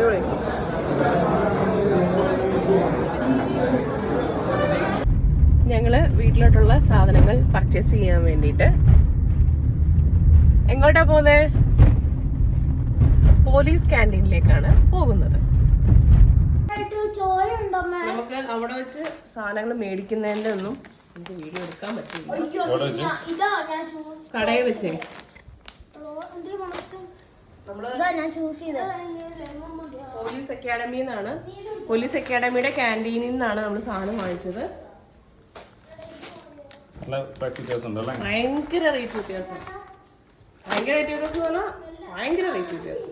അടിപൊളി. ഞങ്ങള് വീട്ടിലോട്ടുള്ള സാധനങ്ങൾ പർച്ചേസ് ചെയ്യാൻ വേണ്ടിട്ട് എങ്ങോട്ടാ പോകുന്നത്? പോലീസ് ക്യാൻറ്റീനിലേക്കാണ് പോകുന്നത്. നമുക്ക് അവിടെ വെച്ച് സാധനങ്ങൾ മേടിക്കുന്നതിന്റെ ഒന്നും എനിക്ക് വീഡിയോ എടുക്കാൻ പറ്റില്ല. കടയിൽ വെച്ചേ പോലീസ് അക്കാഡമിയുടെ ക്യാൻറ്റീനിൽ നിന്നാണ് നമ്മൾ സാധനം വാങ്ങിച്ചത്. ഭയങ്കര റേറ്റ് വ്യത്യാസം എന്ന് പറഞ്ഞാൽ ഭയങ്കര റേറ്റ് വ്യത്യാസം.